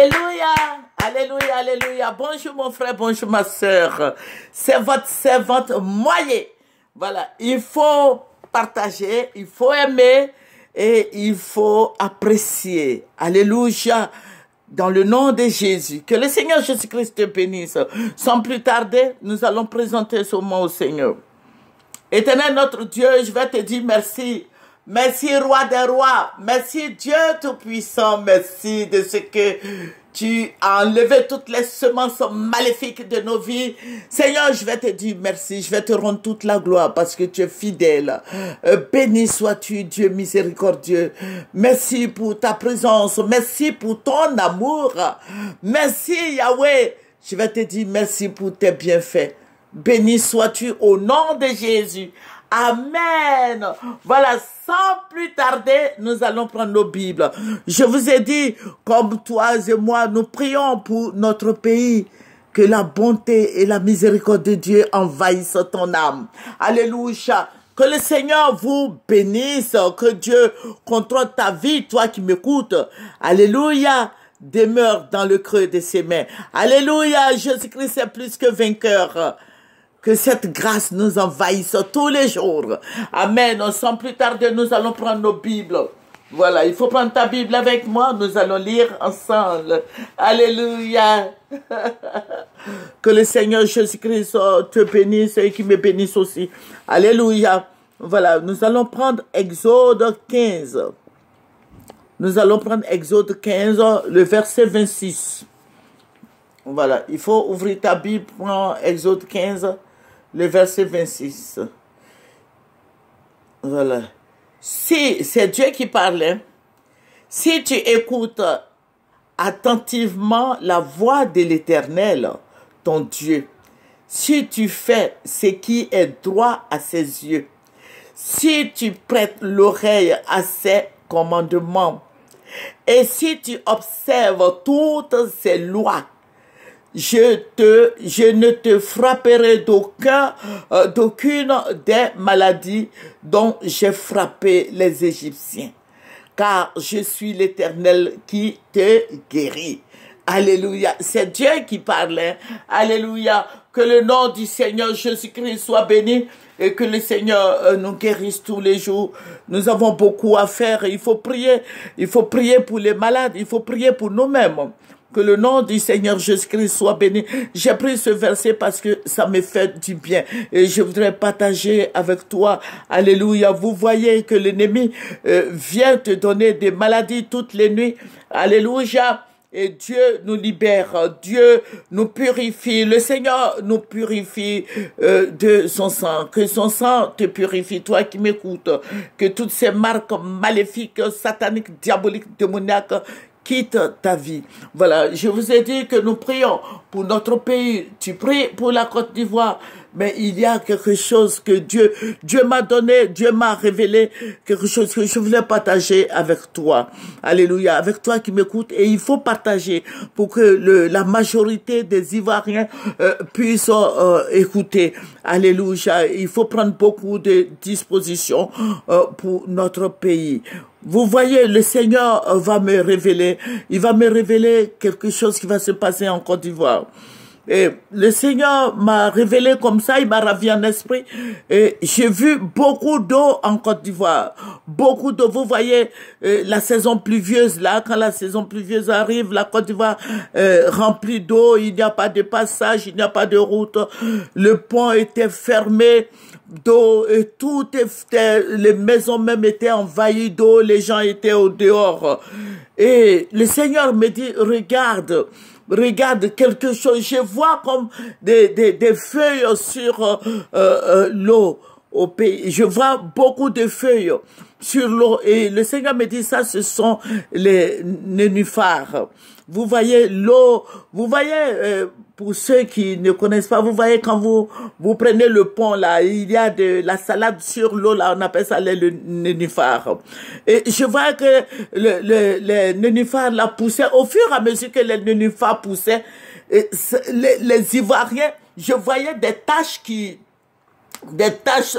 Alléluia, alléluia, alléluia. Bonjour mon frère, bonjour ma soeur. C'est votre servante Moye. Voilà, il faut partager, il faut aimer et il faut apprécier. Alléluia. Dans le nom de Jésus, que le Seigneur Jésus-Christ te bénisse. Sans plus tarder, nous allons présenter ce mot au Seigneur. Éternel notre Dieu, je vais te dire merci. Merci, roi des rois. Merci, Dieu Tout-Puissant. Merci de ce que tu as enlevé toutes les semences maléfiques de nos vies. Seigneur, je vais te dire merci. Je vais te rendre toute la gloire parce que tu es fidèle. Béni sois-tu, Dieu miséricordieux. Merci pour ta présence. Merci pour ton amour. Merci, Yahweh. Je vais te dire merci pour tes bienfaits. Béni sois-tu au nom de Jésus. Amen. Voilà, sans plus tarder, nous allons prendre nos Bibles. Je vous ai dit, comme toi et moi, nous prions pour notre pays. Que la bonté et la miséricorde de Dieu envahissent ton âme. Alléluia. Que le Seigneur vous bénisse. Que Dieu contrôle ta vie, toi qui m'écoutes. Alléluia. Demeure dans le creux de ses mains. Alléluia. Jésus-Christ est plus que vainqueur. Que cette grâce nous envahisse tous les jours. Amen. Sans plus tarder, nous allons prendre nos Bibles. Voilà, il faut prendre ta Bible avec moi. Nous allons lire ensemble. Alléluia. Que le Seigneur Jésus-Christ te bénisse et qu'il me bénisse aussi. Alléluia. Voilà, nous allons prendre Exode 15. Nous allons prendre Exode 15, le verset 26. Voilà, il faut ouvrir ta Bible pour Exode 15, le verset 26. Voilà. Si, c'est Dieu qui parlait, si tu écoutes attentivement la voix de l'Éternel, ton Dieu, si tu fais ce qui est droit à ses yeux, si tu prêtes l'oreille à ses commandements, et si tu observes toutes ses lois, je ne te frapperai d'aucune des maladies dont j'ai frappé les Égyptiens, car je suis l'Éternel qui te guérit. Alléluia. C'est Dieu qui parlait. Alléluia. Que le nom du Seigneur Jésus-Christ soit béni et que le Seigneur nous guérisse tous les jours. Nous avons beaucoup à faire. Il faut prier. Il faut prier pour les malades. Il faut prier pour nous-mêmes. Que le nom du Seigneur Jésus-Christ soit béni. J'ai pris ce verset parce que ça me fait du bien. Et je voudrais partager avec toi. Alléluia. Vous voyez que l'ennemi vient te donner des maladies toutes les nuits. Alléluia. Et Dieu nous libère, Dieu nous purifie, le Seigneur nous purifie de son sang. Que son sang te purifie, toi qui m'écoutes. Que toutes ces marques maléfiques, sataniques, diaboliques, démoniaques quittent ta vie. Voilà, je vous ai dit que nous prions pour notre pays. Tu pries pour la Côte d'Ivoire. Mais il y a quelque chose que Dieu m'a donné, Dieu m'a révélé, quelque chose que je voulais partager avec toi. Alléluia, avec toi qui m'écoutes. Et il faut partager pour que la majorité des Ivoiriens puissent écouter. Alléluia, il faut prendre beaucoup de dispositions pour notre pays. Vous voyez, le Seigneur va me révéler, il va me révéler quelque chose qui va se passer en Côte d'Ivoire. Et le Seigneur m'a révélé comme ça, il m'a ravi en esprit. Et j'ai vu beaucoup d'eau en Côte d'Ivoire. Beaucoup d'eau. Vous voyez la saison pluvieuse là, quand la saison pluvieuse arrive, la Côte d'Ivoire remplie d'eau, il n'y a pas de passage, il n'y a pas de route. Le pont était fermé d'eau et tout était, les maisons même étaient envahies d'eau, les gens étaient au dehors. Et le Seigneur me dit, regarde quelque chose, je vois comme des feuilles sur l'eau au pays. Je vois beaucoup de feuilles sur l'eau et le Seigneur me dit ça, ce sont les nénuphars. Vous voyez l'eau, vous voyez, pour ceux qui ne connaissent pas, vous voyez quand vous prenez le pont là, il y a de la salade sur l'eau là, on appelle ça le nénuphar. Et je vois que les nénuphars là poussaient, au fur et à mesure que les nénuphars poussaient, les Ivoiriens, je voyais des taches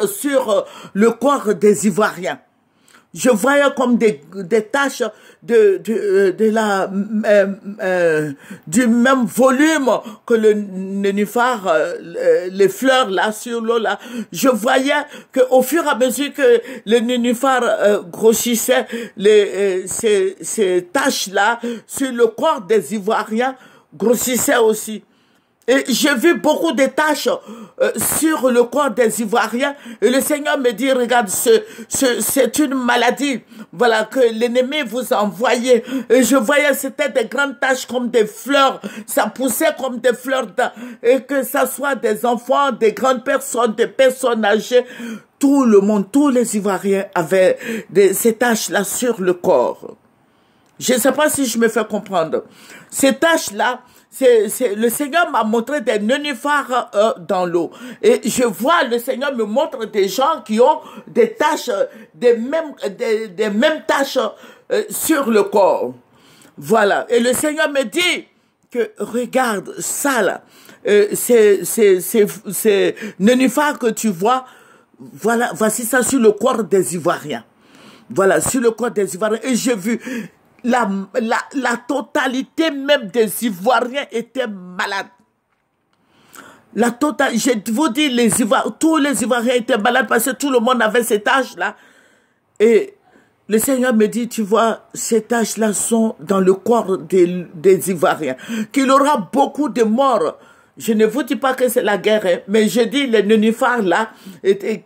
sur le corps des Ivoiriens. Je voyais comme des taches du même volume que le nénuphar, les fleurs là sur l'eau là. Je voyais que au fur et à mesure que le nénuphar grossissait, ces taches là sur le corps des Ivoiriens grossissaient aussi. Et j'ai vu beaucoup de taches sur le corps des Ivoiriens. Et le Seigneur me dit, regarde, c'est une maladie, voilà, que l'ennemi vous a envoyé. Et je voyais, c'était des grandes taches comme des fleurs. Ça poussait comme des fleurs. Et que ça soit des enfants, des grandes personnes, des personnes âgées. Tout le monde, tous les Ivoiriens avaient ces taches-là sur le corps. Je ne sais pas si je me fais comprendre. Ces taches-là, le Seigneur m'a montré des nénuphars dans l'eau. Et je vois, le Seigneur me montre des gens qui ont des taches, des mêmes taches sur le corps. Voilà. Et le Seigneur me dit que, regarde ça là, ces nénuphars que tu vois, voilà, voici ça sur le corps des Ivoiriens. Voilà, sur le corps des Ivoiriens. Et j'ai vu la totalité même des Ivoiriens étaient malades. La totalité, je vous dis, tous les Ivoiriens étaient malades parce que tout le monde avait ces taches-là. Et le Seigneur me dit, tu vois, ces taches-là sont dans le corps des Ivoiriens. Qu'il y aura beaucoup de morts. Je ne vous dis pas que c'est la guerre, hein, mais je dis les nénuphars là,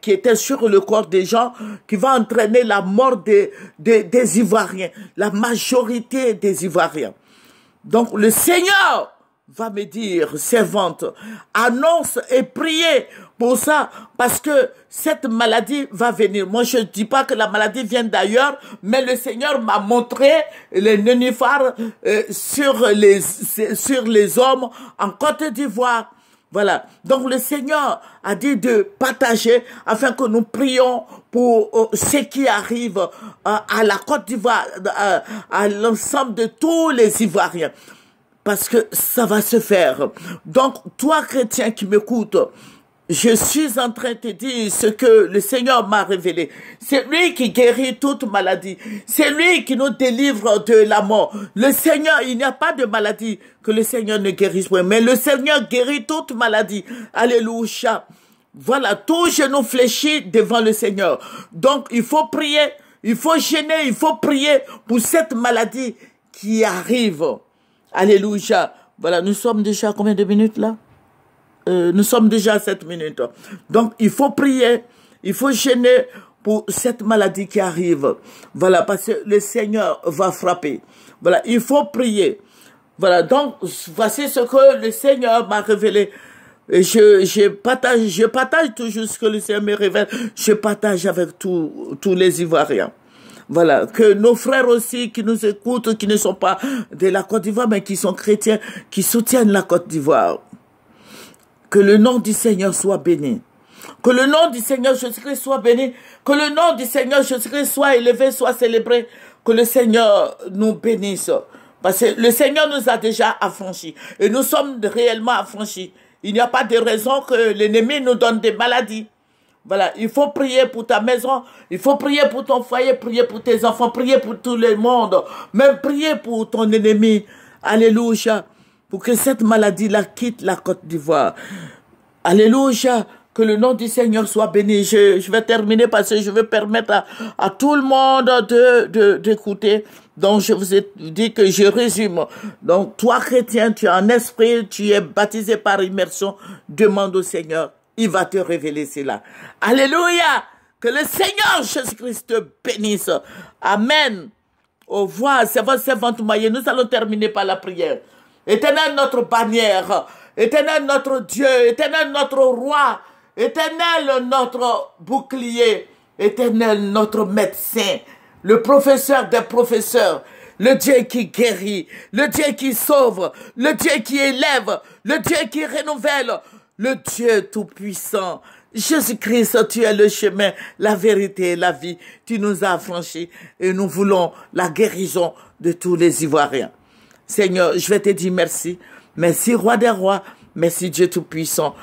qui étaient sur le corps des gens, qui va entraîner la mort des Ivoiriens, la majorité des Ivoiriens. Donc le Seigneur va me dire, servante, annonce et priez pour ça, parce que cette maladie va venir. Moi, je ne dis pas que la maladie vient d'ailleurs, mais le Seigneur m'a montré les nénuphars sur les hommes en Côte d'Ivoire. Voilà. Donc, le Seigneur a dit de partager afin que nous prions pour ce qui arrive à la Côte d'Ivoire, à l'ensemble de tous les Ivoiriens. Parce que ça va se faire. Donc, toi, chrétien qui m'écoutes, je suis en train de te dire ce que le Seigneur m'a révélé. C'est lui qui guérit toute maladie. C'est lui qui nous délivre de la mort. Le Seigneur, il n'y a pas de maladie que le Seigneur ne guérisse pas. Mais le Seigneur guérit toute maladie. Alléluia. Voilà, tout genou fléchi devant le Seigneur. Donc, il faut prier, il faut gêner, il faut prier pour cette maladie qui arrive. Alléluia. Voilà, nous sommes déjà à combien de minutes là? Nous sommes déjà à 7 minutes. Donc, il faut prier, il faut gêner pour cette maladie qui arrive. Voilà, parce que le Seigneur va frapper. Voilà, il faut prier. Voilà, donc, voici ce que le Seigneur m'a révélé. Et je partage toujours ce que le Seigneur me révèle. Je partage avec tous les Ivoiriens. Voilà, que nos frères aussi qui nous écoutent, qui ne sont pas de la Côte d'Ivoire, mais qui sont chrétiens, qui soutiennent la Côte d'Ivoire. Que le nom du Seigneur soit béni. Que le nom du Seigneur Jésus-Christ soit béni. Que le nom du Seigneur Jésus-Christ soit élevé, soit célébré. Que le Seigneur nous bénisse. Parce que le Seigneur nous a déjà affranchis. Et nous sommes réellement affranchis. Il n'y a pas de raison que l'ennemi nous donne des maladies. Voilà, il faut prier pour ta maison, il faut prier pour ton foyer, prier pour tes enfants, prier pour tout le monde, même prier pour ton ennemi. Alléluia. Pour que cette maladie-là quitte la Côte d'Ivoire. Alléluia. Que le nom du Seigneur soit béni. Je vais terminer parce que je veux permettre à tout le monde d'écouter. Donc, je vous ai dit que je résume. Donc, toi, chrétien, tu es en esprit, tu es baptisé par immersion. Demande au Seigneur. Il va te révéler cela. Alléluia. Que le Seigneur Jésus-Christ te bénisse. Amen. Au revoir. C'est votre servante moyenne. Nous allons terminer par la prière. Éternel notre bannière, Éternel notre Dieu, Éternel notre roi, Éternel notre bouclier, Éternel notre médecin, le professeur des professeurs, le Dieu qui guérit, le Dieu qui sauve, le Dieu qui élève, le Dieu qui renouvelle, le Dieu tout-puissant. Jésus-Christ, tu es le chemin, la vérité et la vie. Tu nous as affranchis et nous voulons la guérison de tous les Ivoiriens. Seigneur, je vais te dire merci. Merci, Roi des rois. Merci, Dieu Tout-Puissant.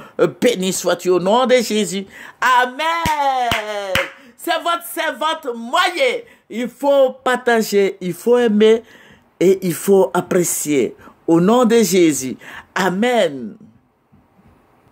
Béni sois-tu au nom de Jésus. Amen. C'est votre servante moyenne, il faut partager, il faut aimer et il faut apprécier. Au nom de Jésus. Amen.